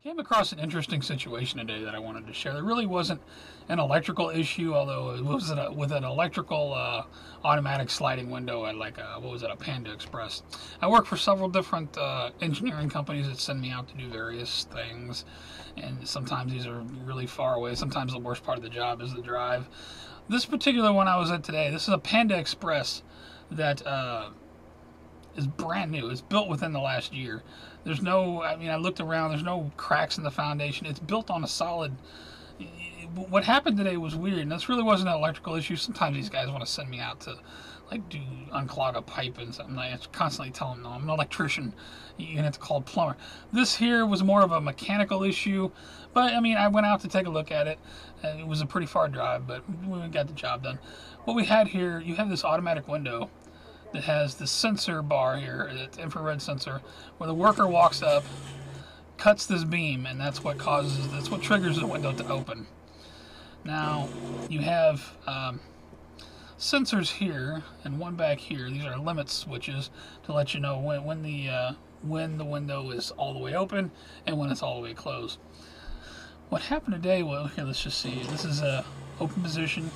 Came across an interesting situation today that I wanted to share. There really wasn't an electrical issue, although it was with an electrical automatic sliding window at like a Panda Express. I work for several different engineering companies that send me out to do various things, and sometimes these are really far away. Sometimes the worst part of the job is the drive. This particular one I was at today, this is a Panda Express that is brand new. It's built within the last year. There's no, I mean, I looked around, there's no cracks in the foundation. It's built on a solid. What happened today was weird, and this really wasn't an electrical issue. Sometimes these guys want to send me out to, like, unclog a pipe and something. I constantly tell them, no, I'm an electrician. You're gonna have to call a plumber. This here was more of a mechanical issue, but I mean, I went out to take a look at it. It was a pretty far drive, but we got the job done. What we had here, you have this automatic window that has the sensor bar here, it's infrared sensor, where the worker walks up, cuts this beam, and that's what triggers the window to open. Now, you have sensors here and one back here. These are limit switches to let you know when the window is all the way open and when it's all the way closed. What happened today? Well, here, let's just see. This is a open position.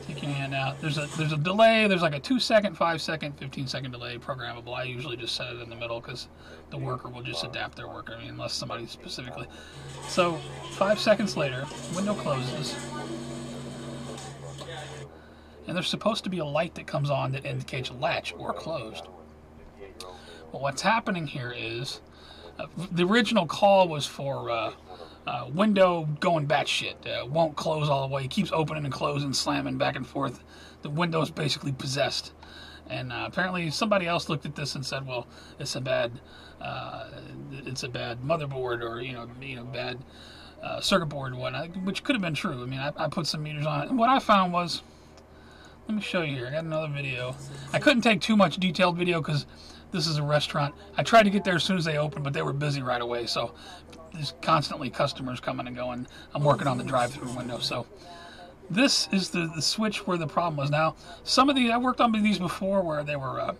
Take your hand out. There's a delay. There's like a 2-second, 5-second, 15-second delay programmable. I usually just set it in the middle because the worker will just adapt their work. I mean, unless somebody specifically. So 5 seconds later, window closes, and there's supposed to be a light that comes on that indicates latch or closed. Well, what's happening here is the original call was for window going batshit, won't close all the way, keeps opening and closing, slamming back and forth. The window's basically possessed, and apparently somebody else looked at this and said, "Well, it's a bad motherboard, or bad circuit board," and whatnot, which could have been true. I mean, I put some meters on it, and what I found was, let me show you here. I got another video. I couldn't take too much detailed video because this is a restaurant. I tried to get there as soon as they opened, but they were busy right away, so there's constantly customers coming and going. I'm working on the drive-through window, so this is the switch where the problem was. Now, some of I worked on these before where they were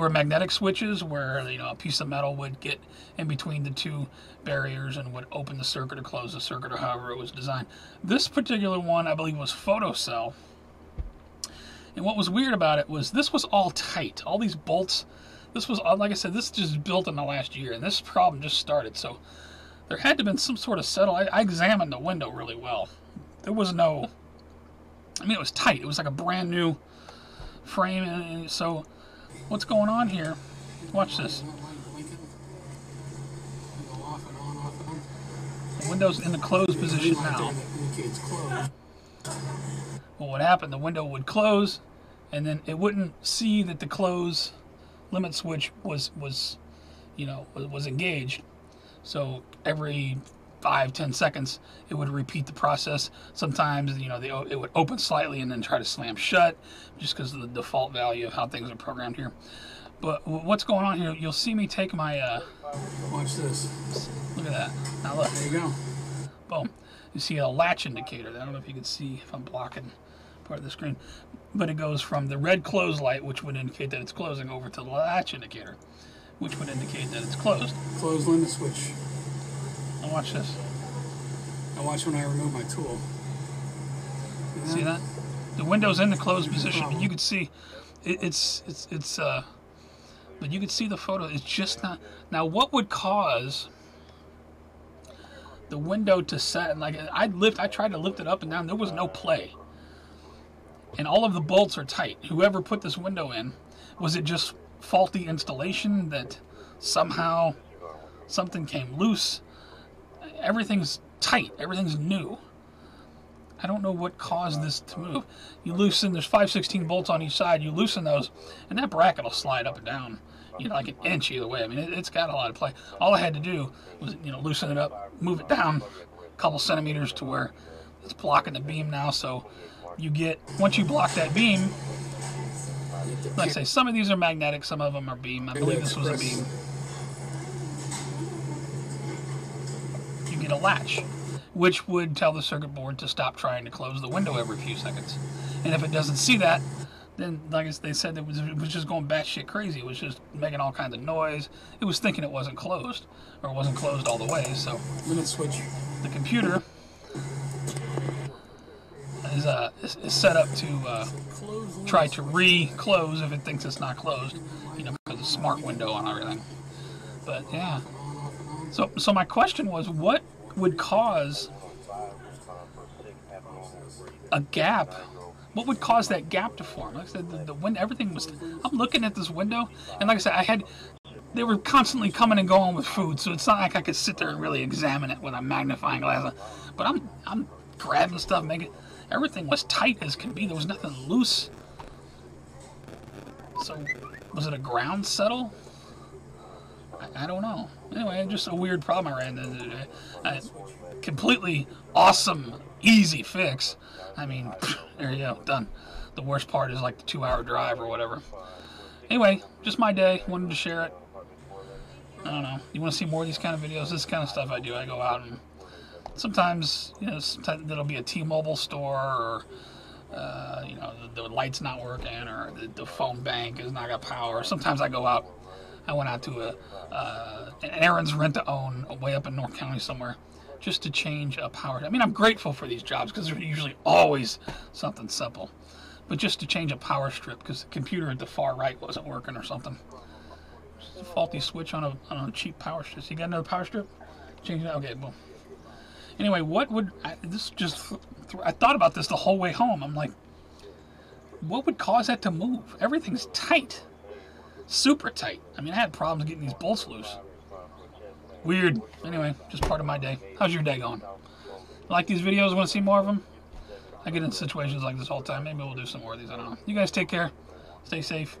magnetic switches where a piece of metal would get in between the two barriers and would open the circuit or close the circuit, or however it was designed. This particular one, I believe, was photocell. And what was weird about it was this was all tight. All these bolts, this was, like I said, this just built in the last year, and this problem just started. So there had to have been some sort of settle. I examined the window really well. There was no, I mean, it was tight. It was like a brand new frame. And so what's going on here? Watch this. The window's in the closed position now. Well, what happened? The window would close, and then it wouldn't see that the close limit switch was engaged. So every 5-10 seconds, it would repeat the process. Sometimes, it would open slightly and then try to slam shut, just because of the default value of how things are programmed here. But what's going on here? You'll see me take my. Watch this. Look at that. Now look. There you go. Boom. You see a latch indicator. I don't know if you can see if I'm blocking part of the screen, but it goes from the red close light, which would indicate that it's closing, over to the latch indicator, which would indicate that it's closed. Close limit switch. Now watch this. Now watch when I remove my tool. See that? The window's in the closed position, but you could see but you could see the photo. It's just not. Now, what would cause the window to set? Like I tried to lift it up and down. There was no play, and all of the bolts are tight. Whoever put this window in, was it just faulty installation that somehow something came loose? Everything's tight. Everything's new. I don't know what caused this to move. You loosen, there's 5/16 bolts on each side. You loosen those, and that bracket will slide up and down, like an inch either way. I mean, it's got a lot of play. All I had to do was, loosen it up, move it down a couple centimeters to where it's blocking the beam now. So once you block that beam, like I say, some of these are magnetic, some of them are beam. I believe this was a beam. You get a latch, which would tell the circuit board to stop trying to close the window every few seconds. And if it doesn't see that, then, like they said, it was just going batshit crazy. It was just making all kinds of noise. It was thinking it wasn't closed, or it wasn't closed all the way. So Limit switch. the computer is set up to try to re-close if it thinks it's not closed, you know, because of smart window and everything. But yeah. So my question was, what would cause a gap? What would cause that gap to form? Like I said, the window, everything was. I'm looking at this window, and like I said, they were constantly coming and going with food, so it's not like I could sit there and really examine it with a magnifying glass. But I'm grabbing stuff, making everything was tight as can be. There was nothing loose. So was it a ground settle? I don't know. Anyway, just a weird problem I ran into. Completely awesome, easy fix. I mean, there you go, done. The worst part is like the 2-hour drive or whatever. Anyway, just my day. Wanted to share it. I don't know. You want to see more of these kind of videos? This kind of stuff I do. I go out and sometimes, you know, sometimes there'll be a T-Mobile store, or you know, the light's not working, or the phone bank is not got power. Sometimes I go out. I went out to an Aaron's rent-to-own way up in North County somewhere, just to change a power. I mean, I'm grateful for these jobs because they're usually always something simple. But just to change a power strip because the computer at the far right wasn't working or something. Just a faulty switch on a cheap power strip. So you got another power strip? Change it. Okay, boom. Anyway, I thought about this the whole way home. I'm like, what would cause that to move? Everything's tight. Super tight. I mean, I had problems getting these bolts loose. Weird. Anyway, just part of my day. How's your day going? Like these videos? Want to see more of them? I get in situations like this all the time. Maybe we'll do some more of these. I don't know. You guys take care. Stay safe.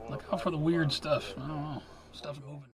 Look out for the weird stuff. I don't know. Stuff's moving.